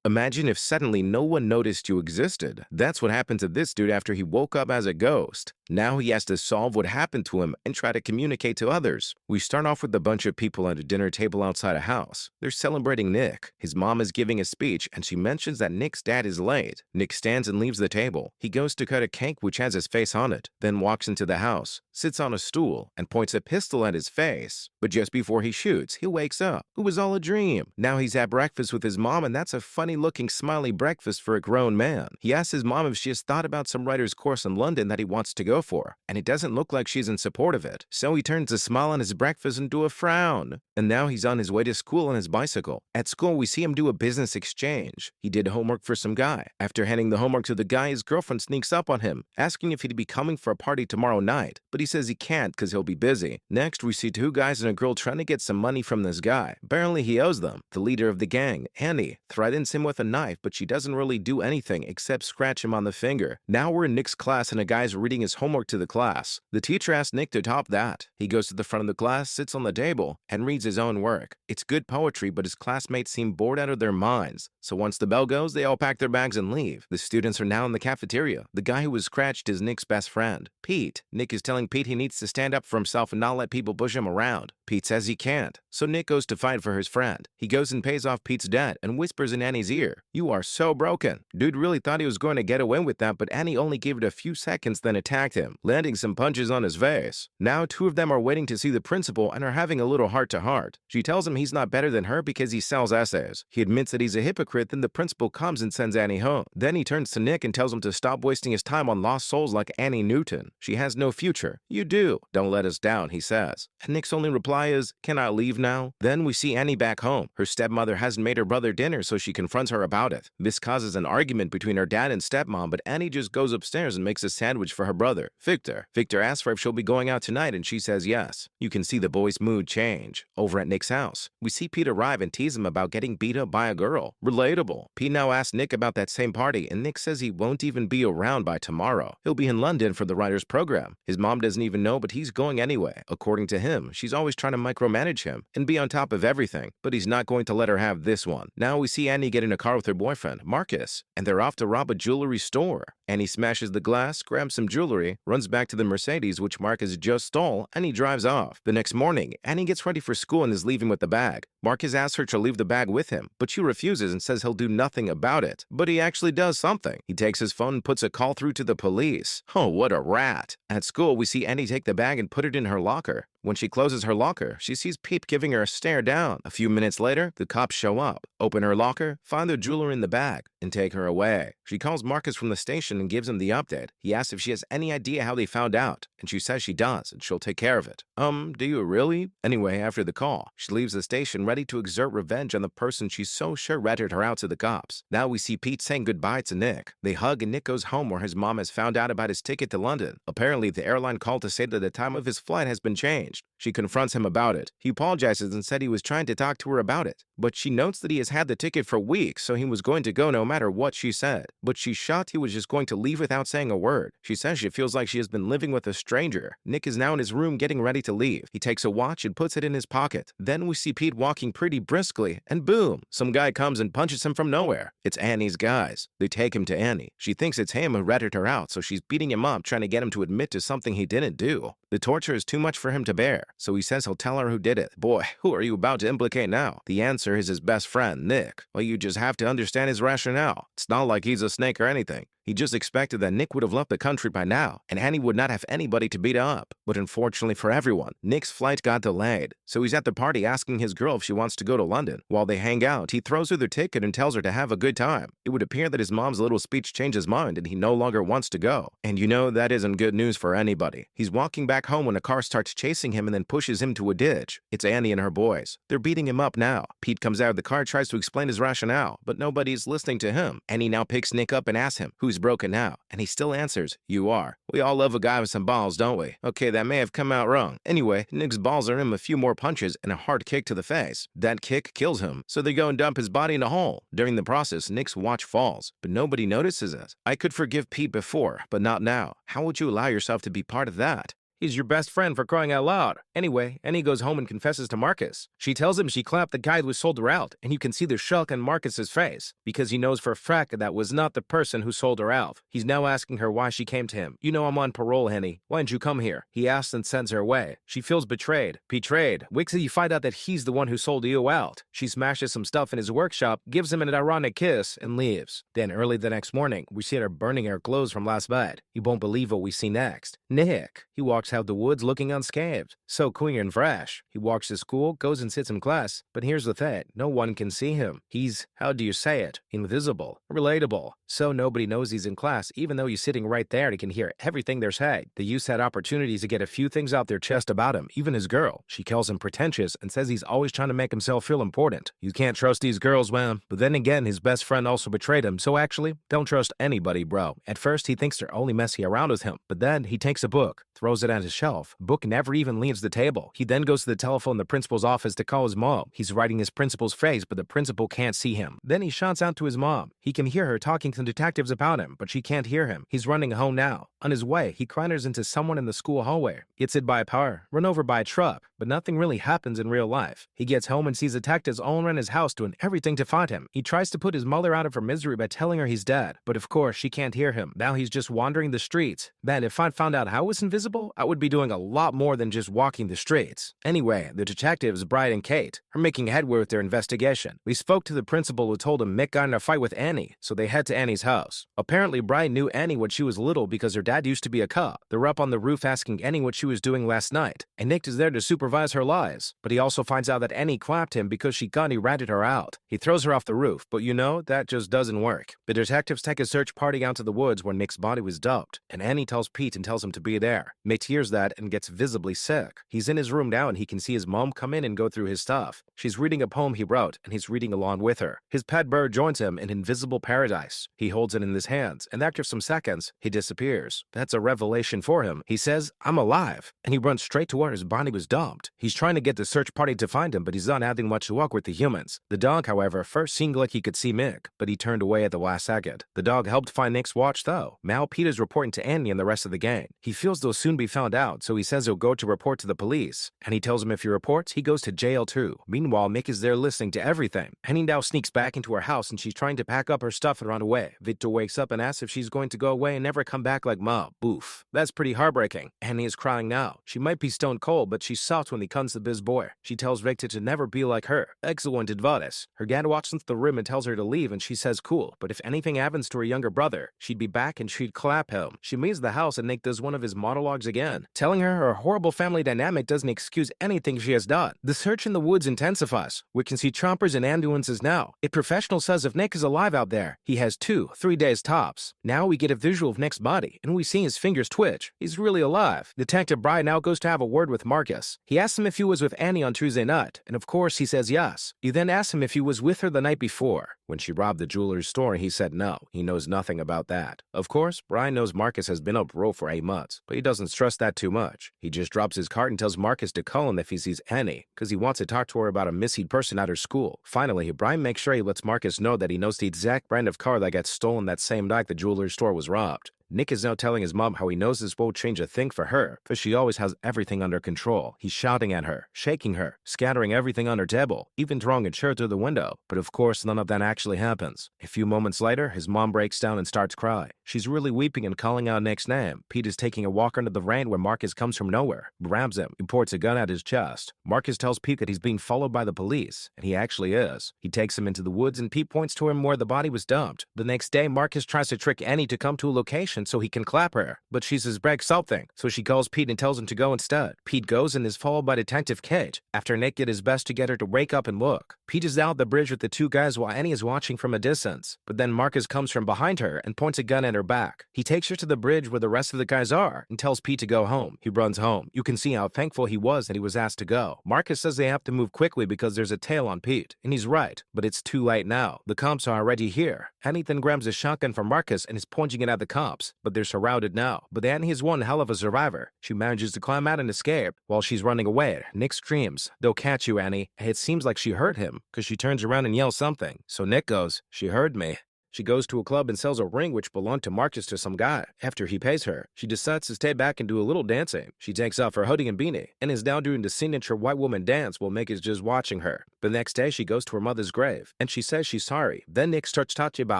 Imagine if suddenly no one noticed you existed. That's what happened to this dude after he woke up as a ghost. Now he has to solve what happened to him and try to communicate to others. We start off with a bunch of people at a dinner table outside a house. They're celebrating Nick. His mom is giving a speech and she mentions that Nick's dad is late. Nick stands and leaves the table. He goes to cut a cake which has his face on it, then walks into the house, sits on a stool, and points a pistol at his face. But just before he shoots, he wakes up. It was all a dream. Now he's at breakfast with his mom, and that's a funny-looking smiley breakfast for a grown man. He asks his mom if she has thought about some writer's course in London that he wants to go for, and it doesn't look like she's in support of it. So he turns a smile on his breakfast into a frown. And now he's on his way to school on his bicycle. At school, we see him do a business exchange. He did homework for some guy. After handing the homework to the guy, his girlfriend sneaks up on him, asking if he'd be coming for a party tomorrow night, but he says he can't because he'll be busy. Next, we see two guys and a girl trying to get some money from this guy. Apparently, he owes them. The leader of the gang, Annie, threatens him with a knife, but she doesn't really do anything except scratch him on the finger. Now we're in Nick's class and a guy's reading his homework to the class. The teacher asks Nick to top that. He goes to the front of the class, sits on the table, and reads his own work. It's good poetry, but his classmates seem bored out of their minds. So once the bell goes, they all pack their bags and leave. The students are now in the cafeteria. The guy who was scratched is Nick's best friend, Pete. Nick is telling Pete he needs to stand up for himself and not let people push him around. Pete says he can't. So Nick goes to fight for his friend. He goes and pays off Pete's debt and whispers in Annie's ear, "You are so broken." Dude really thought he was going to get away with that, but Annie only gave it a few seconds then attacked him, landing some punches on his face. Now two of them are waiting to see the principal and are having a little heart-to-heart. She tells him he's not better than her because he sells essays. He admits that he's a hypocrite, then the principal comes and sends Annie home. Then he turns to Nick and tells him to stop wasting his time on lost souls like Annie Newton. She has no future. You do. Don't let us down, he says. And Nick's only reply is, "Can I leave now?" Then we see Annie back home. Her stepmother hasn't made her brother dinner, so she confronts her about it. This causes an argument between her dad and stepmom, but Annie just goes upstairs and makes a sandwich for her brother, Victor. Victor asks her if she'll be going out tonight, and she says yes. You can see the boy's mood change. Over at Nick's house, we see Pete arrive and tease him about getting beat up by a girl. Relatable. Pete now asks Nick about that same party, and Nick says he won't even be around by tomorrow. He'll be in London for the writer's program. His mom doesn't even know, but he's going anyway. According to him, she's always trying to micromanage him and be on top of everything, but he's not going to let her have this one. Now we see Annie get in a car with her boyfriend, Marcus, and they're off to rob a jewelry store. Annie smashes the glass, grabs some jewelry, runs back to the Mercedes which Marcus just stole, and he drives off. The next morning, Annie gets ready for school and is leaving with the bag. Marcus asks her to leave the bag with him, but she refuses and says he'll do nothing about it. But he actually does something. He takes his phone and puts a call through to the police. Oh, what a rat. At school, we see Annie take the bag and put it in her locker. When she closes her locker, she sees Pete giving her a stare down. A few minutes later, the cops show up, open her locker, find the jewelry in the bag, and take her away. She calls Marcus from the station and gives him the update. He asks if she has any idea how they found out, and she says she does, and she'll take care of it. Do you really? Anyway, after the call, she leaves the station ready to exert revenge on the person she's so sure ratted her out to the cops. Now we see Pete saying goodbye to Nick. They hug and Nick goes home where his mom has found out about his ticket to London. Apparently, the airline called to say that the time of his flight has been changed. She confronts him about it. He apologizes and said he was trying to talk to her about it. But she notes that he has had the ticket for weeks, so he was going to go no matter what she said. But she's shocked he was just going to leave without saying a word. She says she feels like she has been living with a stranger. Nick is now in his room getting ready to leave. He takes a watch and puts it in his pocket. Then we see Pete walking pretty briskly, and boom, some guy comes and punches him from nowhere. It's Annie's guys. They take him to Annie. She thinks it's him who ratted her out, so she's beating him up, trying to get him to admit to something he didn't do. The torture is too much for him to bear, so he says he'll tell her who did it. Boy, who are you about to implicate now? The answer is his best friend, Nick. Well, you just have to understand his rationale. It's not like he's a snake or anything. He just expected that Nick would have left the country by now, and Annie would not have anybody to beat up. But unfortunately for everyone, Nick's flight got delayed, so he's at the party asking his girl if she wants to go to London. While they hang out, he throws her the ticket and tells her to have a good time. It would appear that his mom's little speech changed his mind and he no longer wants to go. And you know that isn't good news for anybody. He's walking back home when a car starts chasing him and then pushes him to a ditch. It's Annie and her boys. They're beating him up now. Pete comes out of the car, tries to explain his rationale, but nobody's listening to him. Annie now picks Nick up and asks him, "Who's broken now?" And he still answers, "You are." We all love a guy with some balls, don't we? Okay, that may have come out wrong. Anyway, Nick's balls earn him a few more punches and a hard kick to the face. That kick kills him, so they go and dump his body in a hole. During the process, Nick's watch falls, but nobody notices it. I could forgive Pete before, but not now. How would you allow yourself to be part of that? He's your best friend for crying out loud. Anyway, Annie goes home and confesses to Marcus. She tells him she clapped the guy who sold her out, and you can see the shock on Marcus's face, because he knows for a fact that was not the person who sold her out. He's now asking her why she came to him. You know I'm on parole, Henny. Why didn't you come here? He asks and sends her away. She feels betrayed. Betrayed. Wait till you find out that he's the one who sold you out. She smashes some stuff in his workshop, gives him an ironic kiss, and leaves. Then early the next morning, we see her burning her clothes from last night. You won't believe what we see next. Nick. He walks out the woods looking unscathed. So clean and fresh. He walks to school, goes and sits in class. But here's the thing. No one can see him. He's, how do you say it? Invisible. Relatable. So nobody knows he's in class, even though he's sitting right there and he can hear everything they're saying. The youth had opportunities to get a few things out their chest about him, even his girl. She calls him pretentious and says he's always trying to make himself feel important. You can't trust these girls, man. But then again, his best friend also betrayed him, so actually, don't trust anybody, bro. At first, he thinks they're only messing around with him, but then he takes a book, throws it on his shelf. Book never even leaves the table. He then goes to the telephone in the principal's office to call his mom. He's writing his principal's face, but the principal can't see him. Then he shouts out to his mom. He can hear her talking to detectives about him, but she can't hear him. He's running home now. On his way, he clatters into someone in the school hallway. Gets hit by a car, run over by a truck, but nothing really happens in real life. He gets home and sees detectives all around his house doing everything to find him. He tries to put his mother out of her misery by telling her he's dead, but of course she can't hear him. Now he's just wandering the streets. Man, if I'd found out how I was invisible, I would be doing a lot more than just walking the streets. Anyway, the detectives, Brian and Kate, are making headway with their investigation. We spoke to the principal who told him Mick got in a fight with Annie, so they head to Annie's house. Apparently, Brian knew Annie when she was little because her dad used to be a cop. They're up on the roof asking Annie what she was doing last night, and Nick is there to supervise her lies. But he also finds out that Annie clapped him because she got he ratted her out. He throws her off the roof, but you know, that just doesn't work. The detectives take a search party out to the woods where Nick's body was dumped, and Annie tells Pete and tells him to be there. Mick hears that and gets visibly sick. He's in his room now and he can see his mom come in and go through his stuff. She's reading a poem he wrote, and he's reading along with her. His pet bird joins him in invisible paradise. He holds it in his hands, and after some seconds, he disappears. That's a revelation for him. He says, I'm alive, and he runs straight to where his body was dumped. He's trying to get the search party to find him, but he's not having much luck with the humans. The dog, however, first seemed like he could see Mick, but he turned away at the last second. The dog helped find Nick's watch, though. Now Pete is reporting to Annie and the rest of the gang. He feels they'll soon be found out, so he says he'll go to report to the police. And he tells him if he reports, he goes to jail too. Meanwhile, Mick is there listening to everything. Annie now sneaks back into her house and she's trying to pack up her stuff and run away. Victor wakes up and asks if she's going to go away and never come back like Mom. Boof. That's pretty heartbreaking. Annie is crying now. She might be stone cold, but she's soft when he comes to this boy. She tells Victor to never be like her. Excellent advice. Her dad walks into the room and tells her to leave, and she says cool, but if anything happens to her younger brother, she'd be back and she'd clap him. She leaves the house and Nick does one of his monologues again, telling her her horrible family dynamic doesn't excuse anything she has done. The search in the woods intensifies. We can see choppers and ambulances now. A professional says if Nick is alive out there, he has 2-3 days tops. Now we get a visual of Nick's body, and we see his fingers twitch. He's really alive. Detective Brian now goes to have a word with Marcus. He asks him if he was with Annie on Tuesday night, and of course he says yes. He then asks him if he was with her the night before. When she robbed the jeweler's store, he said no. He knows nothing about that. Of course, Brian knows Marcus has been on parole for 8 months, but he doesn't stress that too much. He just drops his card and tells Marcus to call him if he sees Annie, because he wants to talk to her about a missing person at her school. Finally, Brian makes sure he lets Marcus know that he knows the exact brand of car that got stolen that same night the jeweler's store was robbed. Nick is now telling his mom how he knows this won't change a thing for her, for she always has everything under control. He's shouting at her, shaking her, scattering everything on her table, even throwing a chair through the window. But of course, none of that actually happens. A few moments later, his mom breaks down and starts crying. She's really weeping and calling out Nick's name. Pete is taking a walk under the rain where Marcus comes from nowhere, grabs him, and points a gun at his chest. Marcus tells Pete that he's being followed by the police, and he actually is. He takes him into the woods and Pete points to him where the body was dumped. The next day, Marcus tries to trick Annie to come to a location so he can clap her, but she says break something, so she calls Pete and tells him to go instead. Pete goes and is followed by Detective Kate, after Nick did his best to get her to wake up and look. Pete is out the bridge with the two guys while Annie is watching from a distance, but then Marcus comes from behind her and points a gun at her back. He takes her to the bridge where the rest of the guys are and tells Pete to go home. He runs home. You can see how thankful he was that he was asked to go. Marcus says they have to move quickly because there's a tail on Pete, and he's right, but it's too late now. The cops are already here. Annie then grabs a shotgun from Marcus and is pointing it at the cops, but they're surrounded now. But Annie is one hell of a survivor. She manages to climb out and escape. While she's running away, Nick screams, "They'll catch you, Annie." It seems like she heard him, because she turns around and yells something. So Nick goes, "She heard me." She goes to a club and sells a ring which belonged to Marcus to some guy. After he pays her, she decides to stay back and do a little dancing. She takes off her hoodie and beanie and is now doing the signature white woman dance while Mick is just watching her. The next day, she goes to her mother's grave and she says she's sorry. Then Nick starts talking about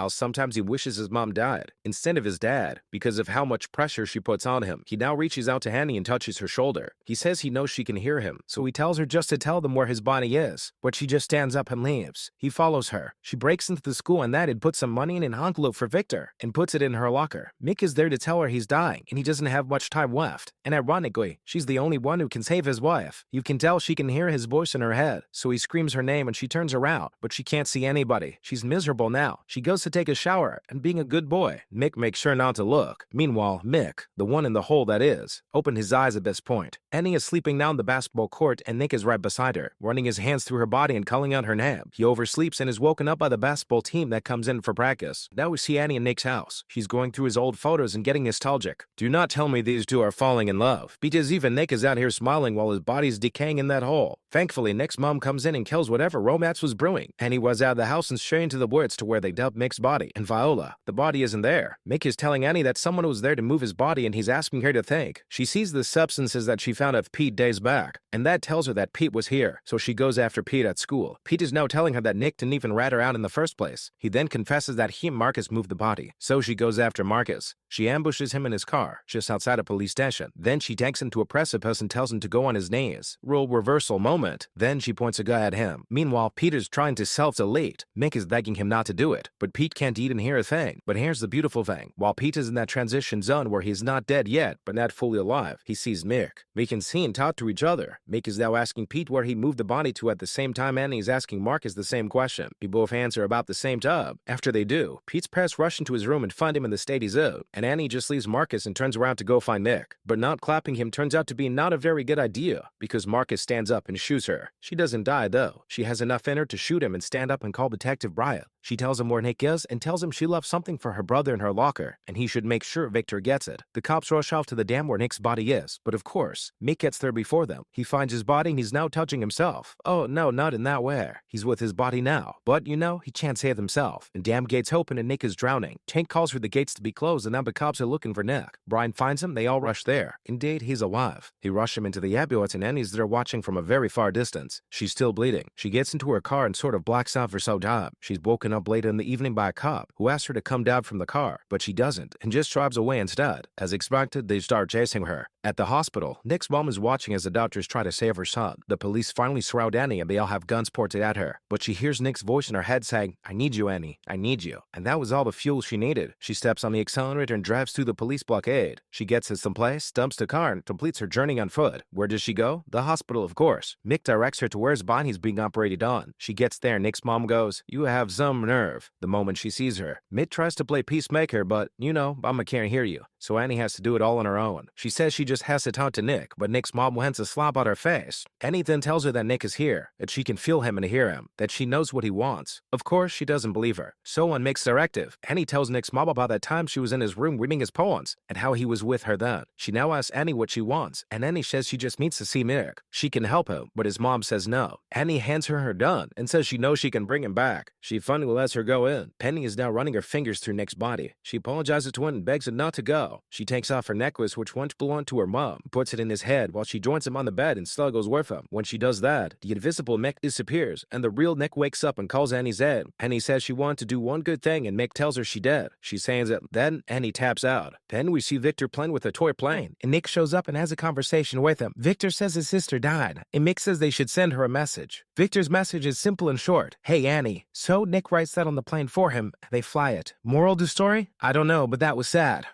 how sometimes he wishes his mom died instead of his dad because of how much pressure she puts on him. He now reaches out to Annie and touches her shoulder. He says he knows she can hear him, so he tells her just to tell them where his body is, but she just stands up and leaves. He follows her. She breaks into the school and that had put some money in an envelope for Victor and puts it in her locker. Mick is there to tell her he's dying and he doesn't have much time left. And ironically, she's the only one who can save his wife. You can tell she can hear his voice in her head, so he screams her name and she turns around, but she can't see anybody. She's miserable now. She goes to take a shower and being a good boy, Mick makes sure not to look. Meanwhile, Mick, the one in the hole that is, opened his eyes at this point. Annie is sleeping now on the basketball court and Nick is right beside her, running his hands through her body and calling out her name. He oversleeps and is woken up by the basketball team that comes in for practice. Now we see Annie in Nick's house. She's going through his old photos and getting nostalgic. Do not tell me these two are falling in love, because even Nick is out here smiling while his body's decaying in that hole. Thankfully, Nick's mom comes in and kills whatever romance was brewing. Annie was out of the house and straight into the woods to where they dumped Mick's body. And Viola, the body isn't there. Mick is telling Annie that someone was there to move his body and he's asking her to think. She sees the substances that she found of Pete days back, and that tells her that Pete was here, so she goes after Pete at school. Pete is now telling her that Nick didn't even rat her out in the first place. He then confesses that he and Marcus moved the body, so she goes after Marcus. She ambushes him in his car, just outside a police station. Then she takes him to a precipice and tells him to go on his knees. Role reversal moment. Then she points a gun at him. Meanwhile, Peter's trying to self-delete. Mick is begging him not to do it, but Pete can't even hear a thing. But here's the beautiful thing. While Pete is in that transition zone where he's not dead yet, but not fully alive, he sees Mick. They can see and talk to each other. Mick is now asking Pete where he moved the body to at the same time Annie is asking Marcus the same question. They both answer about the same tub. After they do, Pete's parents rush into his room and find him in the state he's in, and Annie just leaves Marcus and turns around to go find Mick. But not clapping him turns out to be not a very good idea, because Marcus stands up and shoots her. She doesn't die though. She has enough in her to shoot him and stand up and call Detective Bryant. She tells him where Nick is and tells him she left something for her brother in her locker, and he should make sure Victor gets it. The cops rush off to the dam where Nick's body is, but of course, Mick gets there before them. He finds his body and he's now touching himself. Oh no, not in that way. He's with his body now, but you know, he can't save himself. And dam gates open and Nick is drowning. Tank calls for the gates to be closed and now the cops are looking for Nick. Brian finds him, they all rush there. Indeed, he's alive. He rushes him into the ambulance and Annie's there watching from a very far distance. She's still bleeding. She gets into her car and sort of blacks out for some time. She's woken up later in the evening by a cop who asks her to come down from the car, but she doesn't and just drives away instead. As expected, they start chasing her. At the hospital, Nick's mom is watching as the doctors try to save her son. The police finally surround Annie and they all have guns pointed at her, but she hears Nick's voice in her head saying, "I need you, Annie. I need you." And that was all the fuel she needed. She steps on the accelerator and drives through the police blockade. She gets to some place, dumps the car, and completes her journey on foot. Where does she go? The hospital, of course. Mick directs her to where his body's being operated on. She gets there and Nick's mom goes, "You have some nerve," the moment she sees her. Mick tries to play peacemaker, but, you know, Mama can't hear you, so Annie has to do it all on her own. She says she just has to talk to Nick, but Nick's mom wants to slap out her face. Annie then tells her that Nick is here, that she can feel him and hear him, that she knows what he wants. Of course, she doesn't believe her. So on Mick's directive, Annie tells Nick's mom about that time she was in his room reading his poems, and how he was with her then. She now asks Annie what she wants, and Annie says she just needs to see Mick. She can help him, but his mom says no. Annie hands her gun, and says she knows she can bring him back. She finally lets her go in. Penny is now running her fingers through Nick's body. She apologizes to him and begs him not to go. She takes off her necklace, which once belonged to her mom, puts it in his head while she joins him on the bed and still goes with him. When she does that, the invisible Mick disappears, and the real Nick wakes up and calls Annie's head. Annie says she wanted to do one good thing, and Mick tells her she did. She says it. Then Annie taps out. Then we see Victor playing with a toy plane, and Nick shows up and has a conversation with him. Victor says his sister died, and Mick says they should send her a message. Victor's message is simple and short. "Hey, Annie." So Nick writes that on the plane for him. They fly it. Moral to story? I don't know, but that was sad.